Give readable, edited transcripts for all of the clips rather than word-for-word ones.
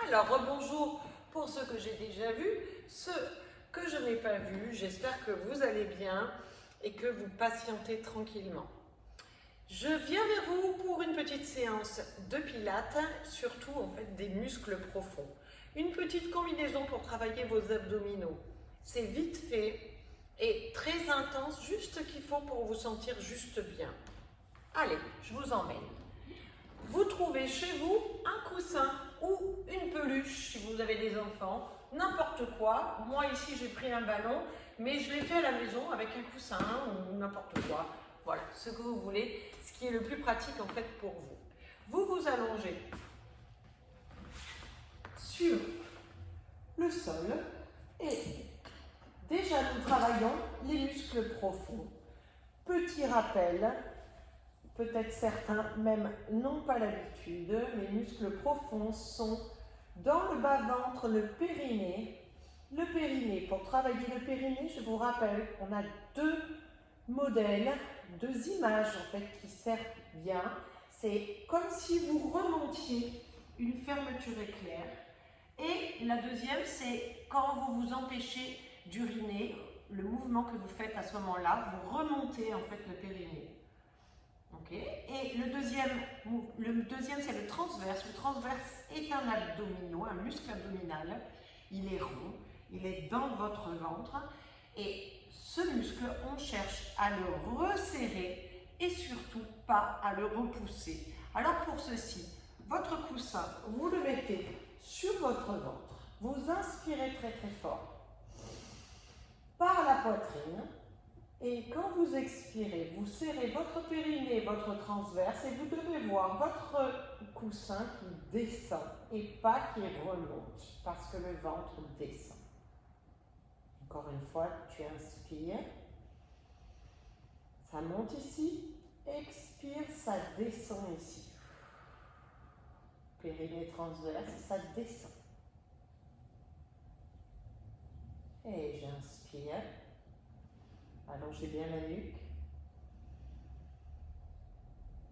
Alors, rebonjour pour ceux que j'ai déjà vus, ceux que je n'ai pas vus. J'espère que vous allez bien et que vous patientez tranquillement. Je viens vers vous pour une petite séance de pilates, surtout en fait des muscles profonds. Une petite combinaison pour travailler vos abdominaux. C'est vite fait et très intense, juste qu'il faut pour vous sentir juste bien. Allez, je vous emmène. Vous trouvez chez vous un coussin ou une peluche si vous avez des enfants, n'importe quoi. Moi ici j'ai pris un ballon, mais je l'ai fait à la maison avec un coussin ou n'importe quoi. Voilà, ce que vous voulez, ce qui est le plus pratique en fait pour vous. Vous vous allongez sur le sol et déjà nous travaillons les muscles profonds. Petit rappel, peut-être certains même n'ont pas l'habitude, les muscles profonds sont dans le bas-ventre, le périnée. Le périnée, pour travailler le périnée, je vous rappelle qu'on a deux modèles, deux images en fait qui servent bien. C'est comme si vous remontiez une fermeture éclair. Et la deuxième, c'est quand vous vous empêchez d'uriner, le mouvement que vous faites à ce moment-là, vous remontez en fait le périnée. Okay. Et le deuxième, c'est le transverse. Le transverse est un abdominal, un muscle abdominal. Il est rond, il est dans votre ventre. Et ce muscle, on cherche à le resserrer et surtout pas à le repousser. Alors pour ceci, votre coussin, vous le mettez sur votre ventre. Vous inspirez très très fort par la poitrine. Et quand vous expirez, vous serrez votre périnée, votre transverse et vous devez voir votre coussin qui descend et pas qui remonte parce que le ventre descend. Encore une fois, tu inspires, ça monte ici, expire, ça descend ici. Périnée transverse, ça descend. Et j'inspire. Allongez bien la nuque.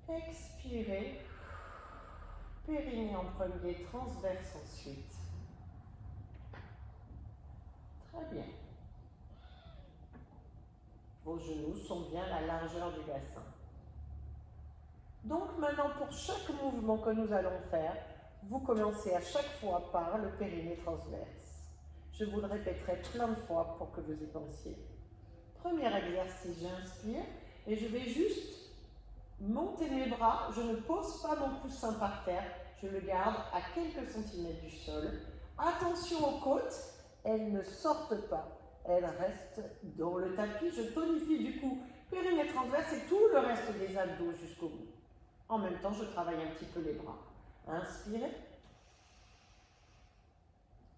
Expirez. Périnée en premier, transverse ensuite. Très bien. Vos genoux sont bien à la largeur du bassin. Donc maintenant, pour chaque mouvement que nous allons faire, vous commencez à chaque fois par le périnée transverse. Je vous le répéterai plein de fois pour que vous y pensiez. Premier exercice, j'inspire et je vais juste monter mes bras. Je ne pose pas mon coussin par terre, je le garde à quelques centimètres du sol. Attention aux côtes, elles ne sortent pas, elles restent dans le tapis. Je tonifie du coup périnée transverse et tout le reste des abdos jusqu'au bout. En même temps, je travaille un petit peu les bras. Inspirez.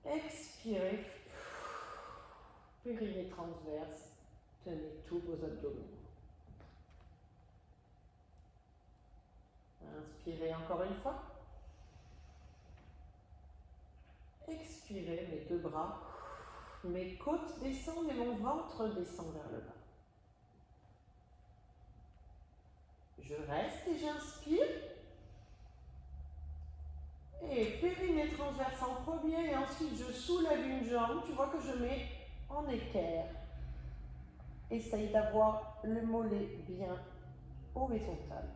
Expirez. Périnée transverse. Tenez tous vos abdominaux. Inspirez encore une fois. Expirez, mes deux bras. Mes côtes descendent et mon ventre descend vers le bas. Je reste et j'inspire. Et périnée transverse en premier et ensuite je soulève une jambe. Tu vois que je mets en équerre. Essaye d'avoir le mollet bien horizontal.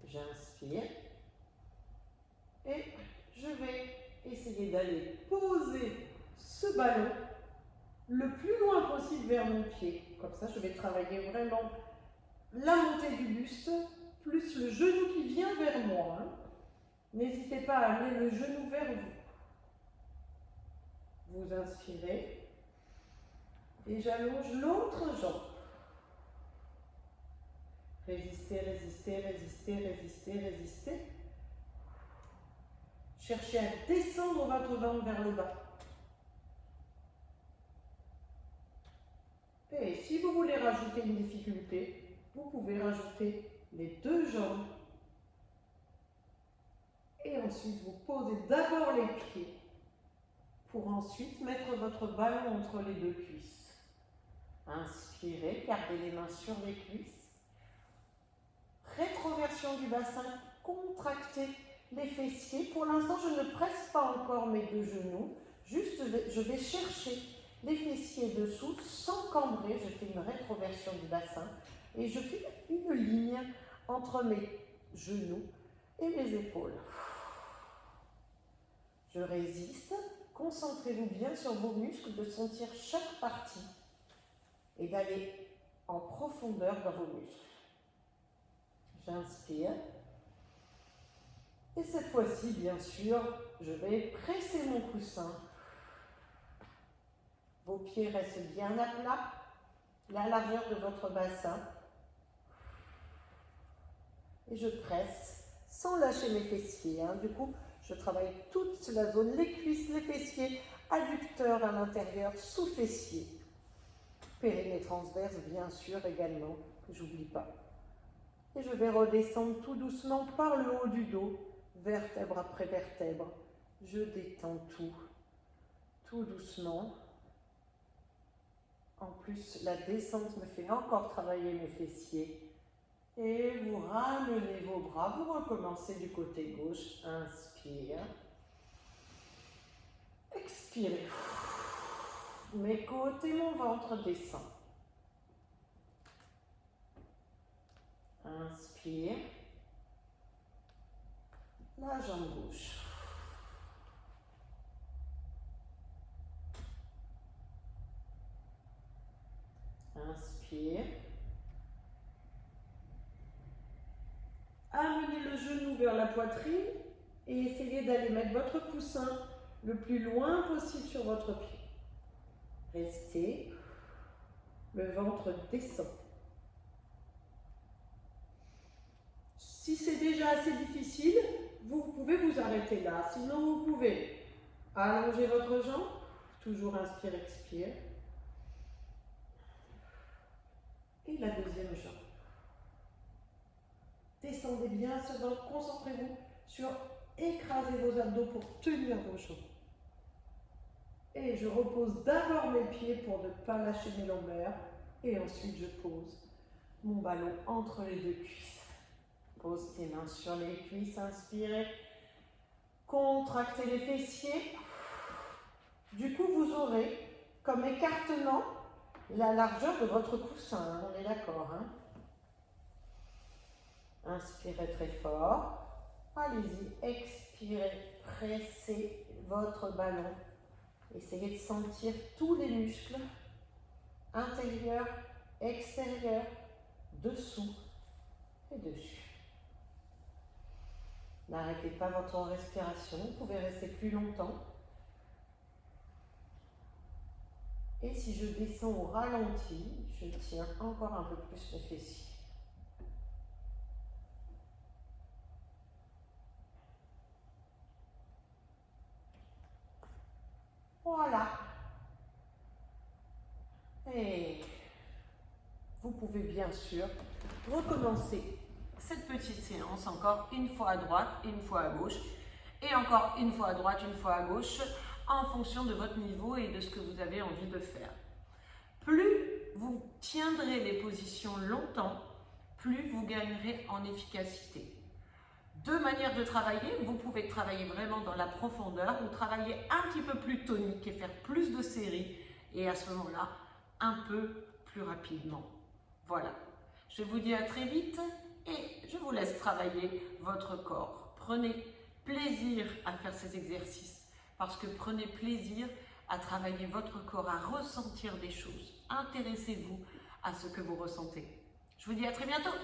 J'inspire et je vais essayer d'aller poser ce ballon le plus loin possible vers mon pied. Comme ça, je vais travailler vraiment la montée du buste, plus le genou qui vient vers moi. N'hésitez pas à amener le genou vers vous. Vous inspirez et j'allonge l'autre jambe. Résistez, résistez, résistez, résistez, résistez. Cherchez à descendre votre ventre vers le bas. Et si vous voulez rajouter une difficulté, vous pouvez rajouter les deux jambes. Et ensuite, vous posez d'abord les pieds pour ensuite mettre votre ballon entre les deux cuisses. Inspirez, gardez les mains sur les cuisses. Rétroversion du bassin contracter les fessiers. Pour l'instant, je ne presse pas encore mes deux genoux. Juste, je vais chercher les fessiers dessous sans cambrer. Je fais une rétroversion du bassin et je fais une ligne entre mes genoux et mes épaules. Je résiste. Concentrez-vous bien sur vos muscles, de sentir chaque partie et d'aller en profondeur dans vos muscles. J'inspire. Et cette fois-ci, bien sûr, je vais presser mon coussin. Vos pieds restent bien à plat, la largeur de votre bassin. Et je presse sans lâcher mes fessiers. Du coup, je travaille toute la zone, les cuisses, les fessiers, adducteurs à l'intérieur, sous-fessiers. Périnée transverse, bien sûr, également, que j'oublie pas. Et je vais redescendre tout doucement par le haut du dos, vertèbre après vertèbre. Je détends tout doucement. En plus, la descente me fait encore travailler mes fessiers. Et vous ramenez vos bras, vous recommencez du côté gauche. Inspire. Expirez. Mes côtes et mon ventre descendent. Inspire. La jambe gauche. Inspire. Amenez le genou vers la poitrine et essayez d'aller mettre votre coussin le plus loin possible sur votre pied. Restez. Le ventre descend. Si c'est déjà assez difficile, vous pouvez vous arrêter là. Sinon, vous pouvez allonger votre jambe. Toujours inspire, expire. Et la deuxième jambe. Descendez bien ce ventre. Concentrez-vous sur écraser vos abdos pour tenir vos jambes. Et je repose d'abord mes pieds pour ne pas lâcher mes lombaires. Et ensuite, je pose mon ballon entre les deux cuisses. Pose tes mains sur les cuisses, inspirez. Contractez les fessiers. Du coup, vous aurez comme écartement la largeur de votre coussin. On est d'accord, Inspirez très fort. Allez-y, expirez. Pressez votre ballon. Essayez de sentir tous les muscles, intérieurs, extérieurs, dessous et dessus. N'arrêtez pas votre respiration, vous pouvez rester plus longtemps. Et si je descends au ralenti, je tiens encore un peu plus mes fessiers. Voilà. Et vous pouvez bien sûr recommencer cette petite séance encore une fois à droite, une fois à gauche et encore une fois à droite, une fois à gauche en fonction de votre niveau et de ce que vous avez envie de faire. Plus vous tiendrez les positions longtemps, plus vous gagnerez en efficacité. Deux manières de travailler, vous pouvez travailler vraiment dans la profondeur ou travailler un petit peu plus tonique et faire plus de séries et à ce moment-là, un peu plus rapidement. Voilà, je vous dis à très vite et je vous laisse travailler votre corps. Prenez plaisir à faire ces exercices parce que prenez plaisir à travailler votre corps, à ressentir des choses. Intéressez-vous à ce que vous ressentez. Je vous dis à très bientôt.